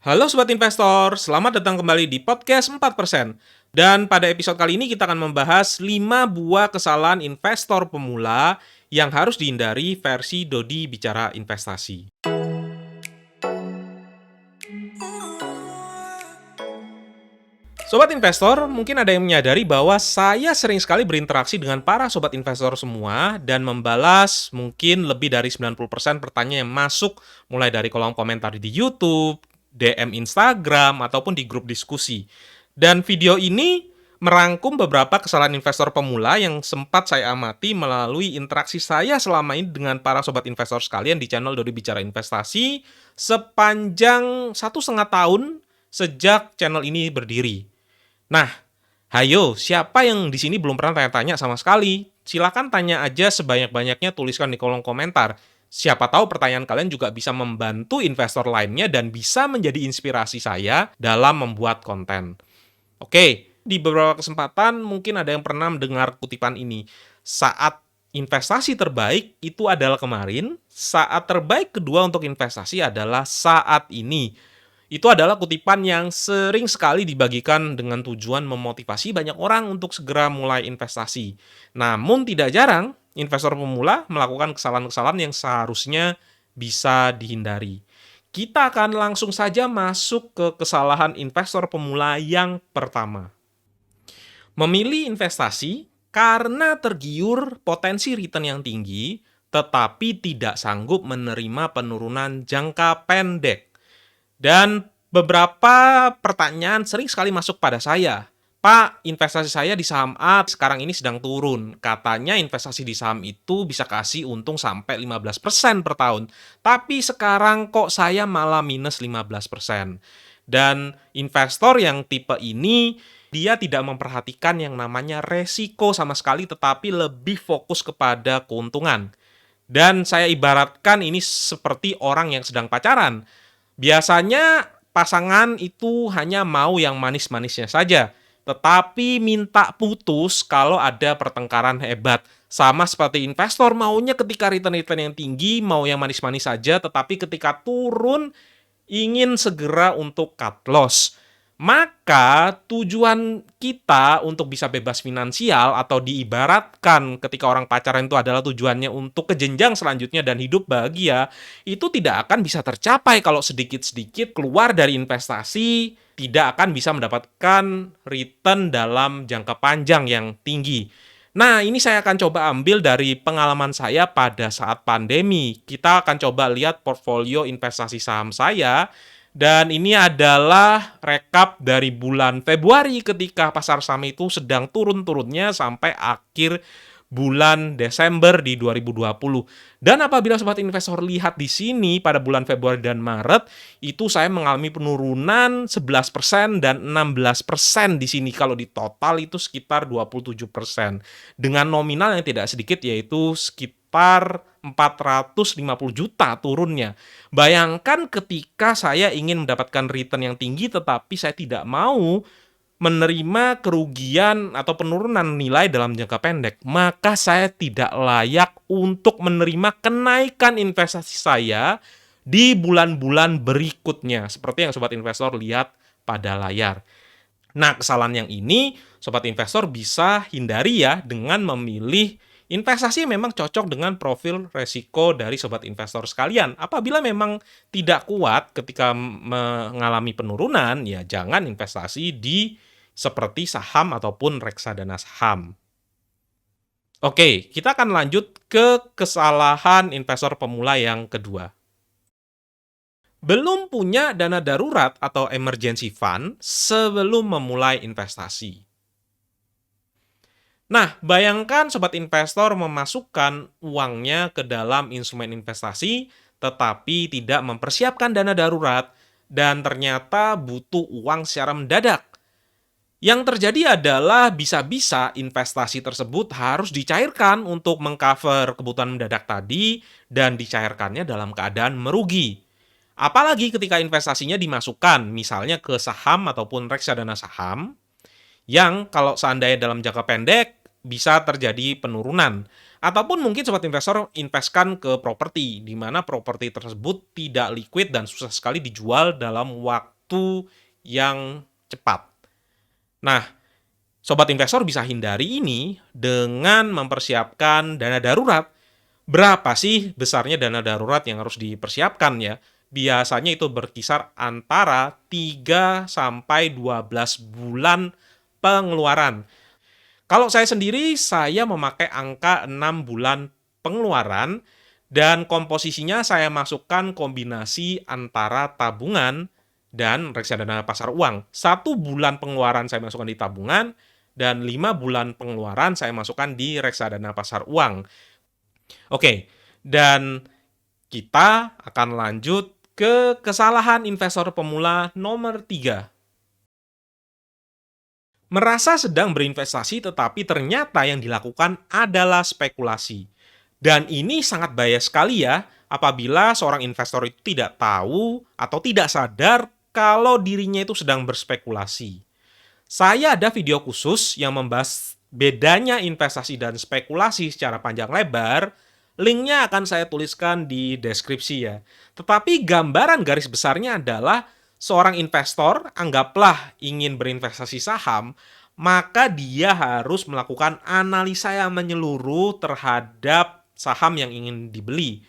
Halo Sobat Investor, selamat datang kembali di podcast 4%. Dan pada episode kali ini kita akan membahas 5 buah kesalahan investor pemula yang harus dihindari versi Dodi Bicara Investasi. Sobat investor, mungkin ada yang menyadari bahwa saya sering sekali berinteraksi dengan para sobat investor semua dan membalas mungkin lebih dari 90% pertanyaan yang masuk mulai dari kolom komentar di YouTube, DM Instagram, ataupun di grup diskusi. Dan video ini merangkum beberapa kesalahan investor pemula yang sempat saya amati melalui interaksi saya selama ini dengan para sobat investor sekalian di channel Dodi Bicara Investasi sepanjang 1,5 tahun sejak channel ini berdiri. Nah, hayo, siapa yang di sini belum pernah tanya-tanya sama sekali? Silakan tanya aja sebanyak-banyaknya, tuliskan di kolom komentar. Siapa tahu pertanyaan kalian juga bisa membantu investor lainnya dan bisa menjadi inspirasi saya dalam membuat konten. Oke, di beberapa kesempatan mungkin ada yang pernah mendengar kutipan ini. Saat investasi terbaik itu adalah kemarin, saat terbaik kedua untuk investasi adalah saat ini. Itu adalah kutipan yang sering sekali dibagikan dengan tujuan memotivasi banyak orang untuk segera mulai investasi. Namun tidak jarang, investor pemula melakukan kesalahan-kesalahan yang seharusnya bisa dihindari. Kita akan langsung saja masuk ke kesalahan investor pemula yang pertama. Memilih investasi karena tergiur potensi return yang tinggi, tetapi tidak sanggup menerima penurunan jangka pendek. Dan beberapa pertanyaan sering sekali masuk pada saya. Pak, investasi saya di saham A sekarang ini sedang turun. Katanya investasi di saham itu bisa kasih untung sampai 15% per tahun. Tapi sekarang kok saya malah minus 15%. Dan investor yang tipe ini, dia tidak memperhatikan yang namanya resiko sama sekali, tetapi lebih fokus kepada keuntungan. Dan saya ibaratkan ini seperti orang yang sedang pacaran. Biasanya pasangan itu hanya mau yang manis-manisnya saja, tetapi minta putus kalau ada pertengkaran hebat. Sama seperti investor maunya ketika return-return yang tinggi, mau yang manis-manis saja, tetapi ketika turun ingin segera untuk cut loss. Maka tujuan kita untuk bisa bebas finansial atau diibaratkan ketika orang pacaran itu adalah tujuannya untuk ke jenjang selanjutnya dan hidup bahagia, itu tidak akan bisa tercapai kalau sedikit-sedikit keluar dari investasi, tidak akan bisa mendapatkan return dalam jangka panjang yang tinggi. Nah, ini saya akan coba ambil dari pengalaman saya pada saat pandemi. Kita akan coba lihat portfolio investasi saham saya. Dan ini adalah rekap dari bulan Februari ketika pasar saham itu sedang turun-turunnya sampai akhir bulan Desember di 2020. Dan apabila sobat investor lihat di sini pada bulan Februari dan Maret, itu saya mengalami penurunan 11% dan 16% di sini. Kalau di total itu sekitar 27%. Dengan nominal yang tidak sedikit yaitu sekitar 450 juta turunnya. Bayangkan ketika saya ingin mendapatkan return yang tinggi tetapi saya tidak mau menerima kerugian atau penurunan nilai dalam jangka pendek, maka saya tidak layak untuk menerima kenaikan investasi saya di bulan-bulan berikutnya, seperti yang sobat investor lihat pada layar. Nah, kesalahan yang ini sobat investor bisa hindari ya dengan memilih investasi yang memang cocok dengan profil resiko dari sobat investor sekalian. Apabila memang tidak kuat ketika mengalami penurunan, ya jangan investasi di seperti saham ataupun reksadana saham. Oke, kita akan lanjut ke kesalahan investor pemula yang kedua. Belum punya dana darurat atau emergency fund sebelum memulai investasi. Nah, bayangkan sobat investor memasukkan uangnya ke dalam instrumen investasi, tetapi tidak mempersiapkan dana darurat, dan ternyata butuh uang secara mendadak. Yang terjadi adalah bisa-bisa investasi tersebut harus dicairkan untuk mengcover kebutuhan mendadak tadi, dan dicairkannya dalam keadaan merugi. Apalagi ketika investasinya dimasukkan, misalnya ke saham ataupun reksadana saham, yang kalau seandainya dalam jangka pendek bisa terjadi penurunan. Ataupun mungkin sobat investor investkan ke properti, di mana properti tersebut tidak liquid dan susah sekali dijual dalam waktu waktu yang cepat. Nah, sobat investor bisa hindari ini dengan mempersiapkan dana darurat. Berapa sih besarnya dana darurat yang harus dipersiapkan ya? Biasanya itu berkisar antara 3 sampai 12 bulan pengeluaran. Kalau saya sendiri, saya memakai angka 6 bulan pengeluaran dan komposisinya saya masukkan kombinasi antara tabungan dan reksadana pasar uang. 1 bulan pengeluaran saya masukkan di tabungan dan 5 bulan pengeluaran saya masukkan di reksadana pasar uang. Oke, dan kita akan lanjut ke kesalahan investor pemula nomor 3. Merasa sedang berinvestasi tetapi ternyata yang dilakukan adalah spekulasi. Dan ini sangat bahaya sekali ya apabila seorang investor itu tidak tahu atau tidak sadar kalau dirinya itu sedang berspekulasi. Saya ada video khusus yang membahas bedanya investasi dan spekulasi secara panjang lebar. Linknya akan saya tuliskan di deskripsi ya. Tetapi gambaran garis besarnya adalah seorang investor, anggaplah ingin berinvestasi saham, maka dia harus melakukan analisa yang menyeluruh terhadap saham yang ingin dibeli.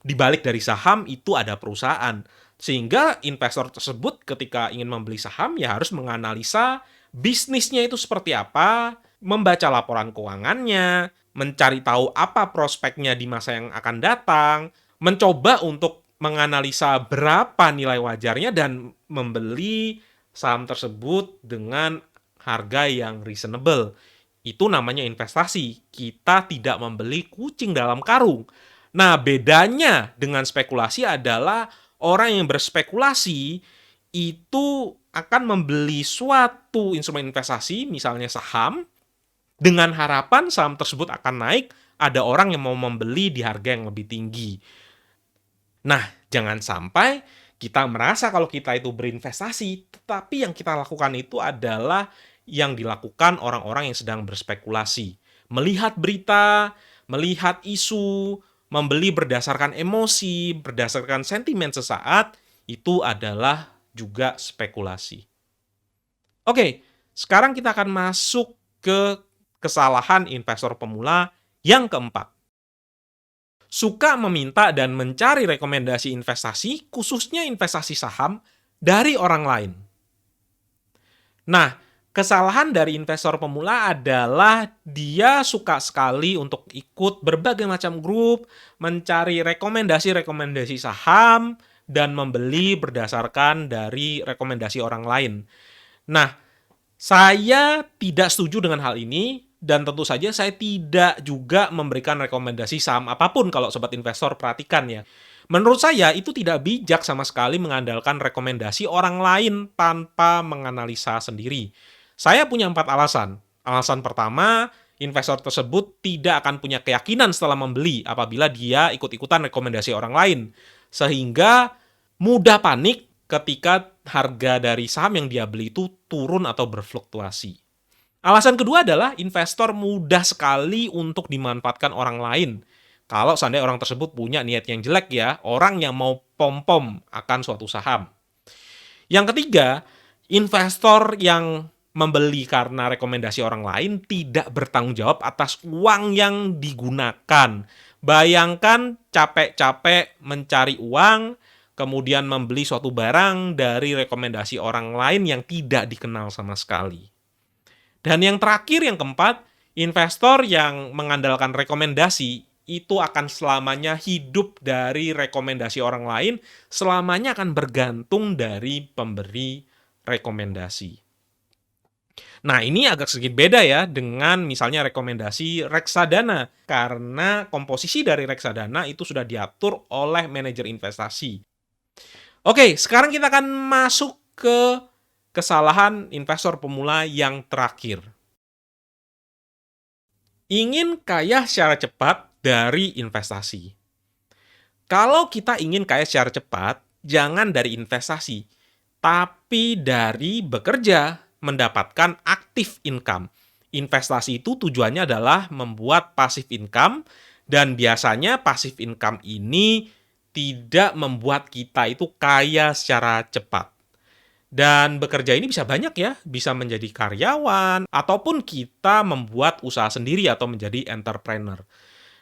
Di balik dari saham itu ada perusahaan. Sehingga investor tersebut ketika ingin membeli saham ya harus menganalisa bisnisnya itu seperti apa, membaca laporan keuangannya, mencari tahu apa prospeknya di masa yang akan datang, mencoba untuk menganalisa berapa nilai wajarnya dan membeli saham tersebut dengan harga yang reasonable. Itu namanya investasi. Kita tidak membeli kucing dalam karung. Nah, bedanya dengan spekulasi adalah orang yang berspekulasi itu akan membeli suatu instrumen investasi, misalnya saham, dengan harapan saham tersebut akan naik, ada orang yang mau membeli di harga yang lebih tinggi. Nah, jangan sampai kita merasa kalau kita itu berinvestasi, tetapi yang kita lakukan itu adalah yang dilakukan orang-orang yang sedang berspekulasi. Melihat berita, melihat isu, membeli berdasarkan emosi, berdasarkan sentimen sesaat, itu adalah juga spekulasi. Oke, sekarang kita akan masuk ke kesalahan investor pemula yang keempat. Suka meminta dan mencari rekomendasi investasi, khususnya investasi saham, dari orang lain. Nah, kesalahan dari investor pemula adalah dia suka sekali untuk ikut berbagai macam grup, mencari rekomendasi-rekomendasi saham, dan membeli berdasarkan dari rekomendasi orang lain. Nah, saya tidak setuju dengan hal ini, dan tentu saja saya tidak juga memberikan rekomendasi saham apapun kalau sobat investor perhatikan ya. Menurut saya itu tidak bijak sama sekali mengandalkan rekomendasi orang lain tanpa menganalisa sendiri. Saya punya 4 alasan. Alasan pertama, investor tersebut tidak akan punya keyakinan setelah membeli apabila dia ikut-ikutan rekomendasi orang lain. Sehingga mudah panik ketika harga dari saham yang dia beli itu turun atau berfluktuasi. Alasan kedua adalah investor mudah sekali untuk dimanfaatkan orang lain. Kalau seandainya orang tersebut punya niat yang jelek ya, orang yang mau pom-pom akan suatu saham. Yang ketiga, investor yang membeli karena rekomendasi orang lain tidak bertanggung jawab atas uang yang digunakan. Bayangkan capek-capek mencari uang, kemudian membeli suatu barang dari rekomendasi orang lain yang tidak dikenal sama sekali. Dan yang terakhir, yang keempat, investor yang mengandalkan rekomendasi itu akan selamanya hidup dari rekomendasi orang lain, selamanya akan bergantung dari pemberi rekomendasi. Nah, ini agak sedikit beda ya dengan misalnya rekomendasi reksadana, karena komposisi dari reksadana itu sudah diatur oleh manajer investasi. Oke, sekarang kita akan masuk ke kesalahan investor pemula yang terakhir. Ingin kaya secara cepat dari investasi. Kalau kita ingin kaya secara cepat, jangan dari investasi, tapi dari bekerja, mendapatkan active income. Investasi itu tujuannya adalah membuat passive income, dan biasanya passive income ini tidak membuat kita itu kaya secara cepat. Dan bekerja ini bisa banyak ya, bisa menjadi karyawan, ataupun kita membuat usaha sendiri atau menjadi entrepreneur.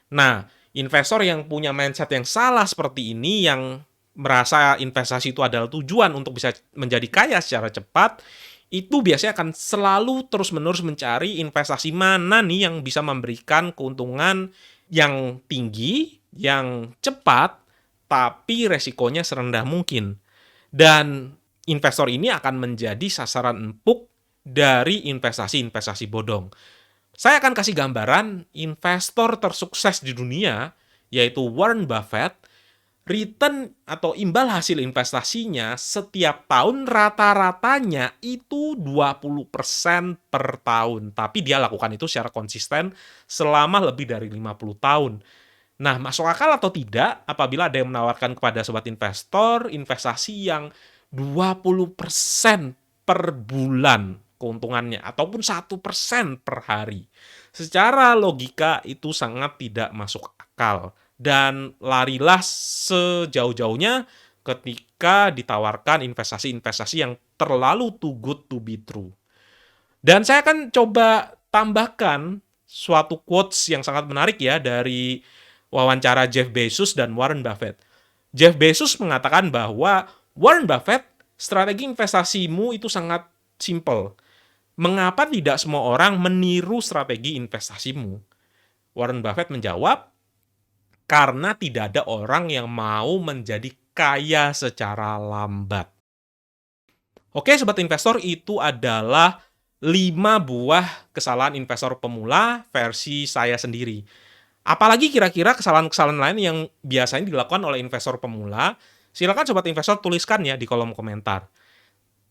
Nah, investor yang punya mindset yang salah seperti ini, yang merasa investasi itu adalah tujuan untuk bisa menjadi kaya secara cepat, itu biasanya akan selalu terus-menerus mencari investasi mana nih yang bisa memberikan keuntungan yang tinggi, yang cepat, tapi resikonya serendah mungkin. Dan investor ini akan menjadi sasaran empuk dari investasi-investasi bodong. Saya akan kasih gambaran investor tersukses di dunia, yaitu Warren Buffett. Return atau imbal hasil investasinya setiap tahun rata-ratanya itu 20% per tahun. Tapi dia lakukan itu secara konsisten selama lebih dari 50 tahun. Nah, masuk akal atau tidak apabila ada yang menawarkan kepada sobat investor investasi yang 20% per bulan keuntungannya, ataupun 1% per hari. Secara logika itu sangat tidak masuk akal. Dan larilah sejauh-jauhnya ketika ditawarkan investasi-investasi yang terlalu too good to be true. Dan saya akan coba tambahkan suatu quotes yang sangat menarik ya dari wawancara Jeff Bezos dan Warren Buffett. Jeff Bezos mengatakan bahwa Warren Buffett, strategi investasimu itu sangat simple. Mengapa tidak semua orang meniru strategi investasimu? Warren Buffett menjawab, karena tidak ada orang yang mau menjadi kaya secara lambat. Oke, sobat investor, itu adalah 5 buah kesalahan investor pemula versi saya sendiri. Apalagi kira-kira kesalahan-kesalahan lain yang biasanya dilakukan oleh investor pemula? Silakan sobat investor tuliskan ya di kolom komentar.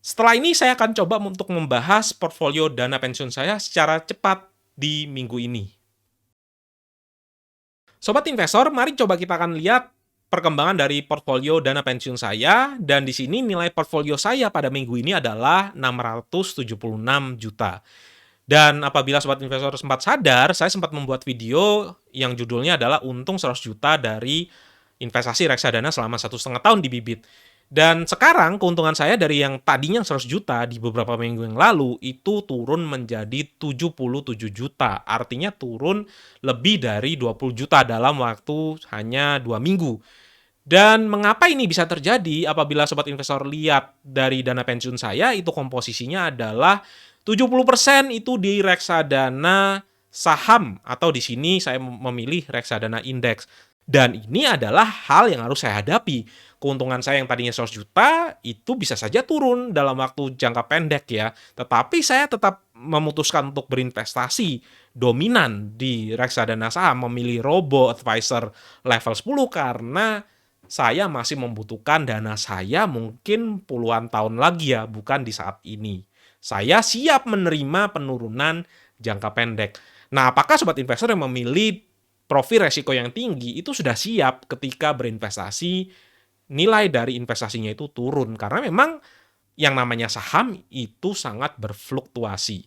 Setelah ini saya akan coba untuk membahas portfolio dana pensiun saya secara cepat di minggu ini. Sobat investor, mari coba kita akan lihat perkembangan dari portfolio dana pensiun saya, dan di sini nilai portfolio saya pada minggu ini adalah 676 juta. Dan apabila sobat investor sempat sadar, saya sempat membuat video yang judulnya adalah untung 100 juta dari investasi reksadana selama 1,5 tahun di Bibit. Dan sekarang keuntungan saya dari yang tadinya 100 juta di beberapa minggu yang lalu itu turun menjadi 77 juta. Artinya turun lebih dari 20 juta dalam waktu hanya 2 minggu. Dan mengapa ini bisa terjadi? Apabila sobat investor lihat dari dana pensiun saya, itu komposisinya adalah 70% itu di reksadana saham, atau di sini saya memilih reksadana indeks. Dan ini adalah hal yang harus saya hadapi. Keuntungan saya yang tadinya 100 juta itu bisa saja turun dalam waktu jangka pendek ya. Tetapi saya tetap memutuskan untuk berinvestasi dominan di reksadana saham, memilih robo advisor level 10 karena saya masih membutuhkan dana saya mungkin puluhan tahun lagi ya, bukan di saat ini. Saya siap menerima penurunan jangka pendek. Nah, apakah sobat investor yang memilih profil resiko yang tinggi itu sudah siap ketika berinvestasi, nilai dari investasinya itu turun? Karena memang yang namanya saham itu sangat berfluktuasi.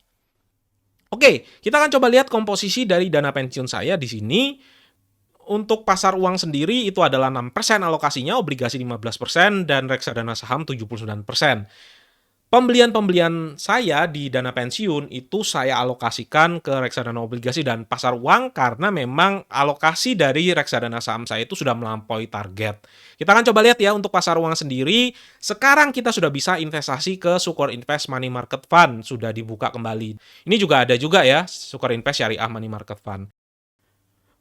Oke, kita akan coba lihat komposisi dari dana pensiun saya di sini. Untuk pasar uang sendiri itu adalah 6% alokasinya, obligasi 15%, dan reksadana saham 79%. Pembelian-pembelian saya di dana pensiun itu saya alokasikan ke reksadana obligasi dan pasar uang karena memang alokasi dari reksadana saham saya itu sudah melampaui target. Kita akan coba lihat ya untuk pasar uang sendiri. Sekarang kita sudah bisa investasi ke Sukor Invest Money Market Fund, sudah dibuka kembali. Ini juga ada juga ya, Sukor Invest Syariah Money Market Fund.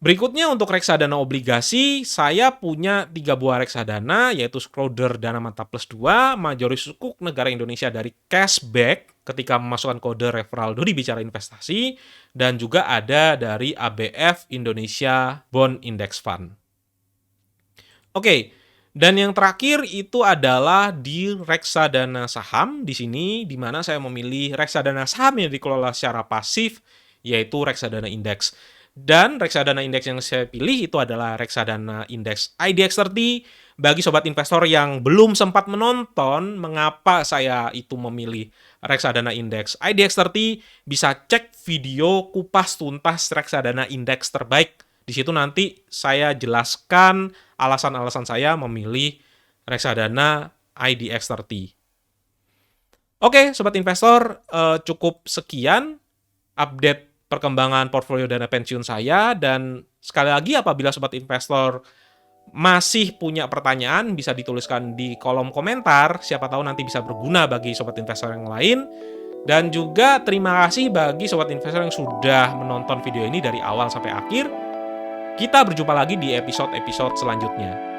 Berikutnya untuk reksadana obligasi, saya punya 3 buah reksadana, yaitu Schroder Dana Mantap Plus 2, Majoris Sukuk Negara Indonesia dari Cashback ketika memasukkan kode referral Dodi Bicara Investasi, dan juga ada dari ABF Indonesia Bond Index Fund. Oke, dan yang terakhir itu adalah di reksadana saham di sini, di mana saya memilih reksadana saham yang dikelola secara pasif, yaitu reksadana indeks. Dan reksadana indeks yang saya pilih itu adalah reksadana indeks IDX30. Bagi sobat investor yang belum sempat menonton mengapa saya itu memilih reksadana indeks IDX30, bisa cek video kupas tuntas reksadana indeks terbaik. Di situ nanti saya jelaskan alasan-alasan saya memilih reksadana IDX30. Oke, Sobat Investor, cukup sekian update perkembangan portfolio dana pensiun saya, dan sekali lagi apabila Sobat Investor masih punya pertanyaan bisa dituliskan di kolom komentar, siapa tahu nanti bisa berguna bagi Sobat Investor yang lain. Dan juga terima kasih bagi Sobat Investor yang sudah menonton video ini dari awal sampai akhir. Kita berjumpa lagi di episode-episode selanjutnya.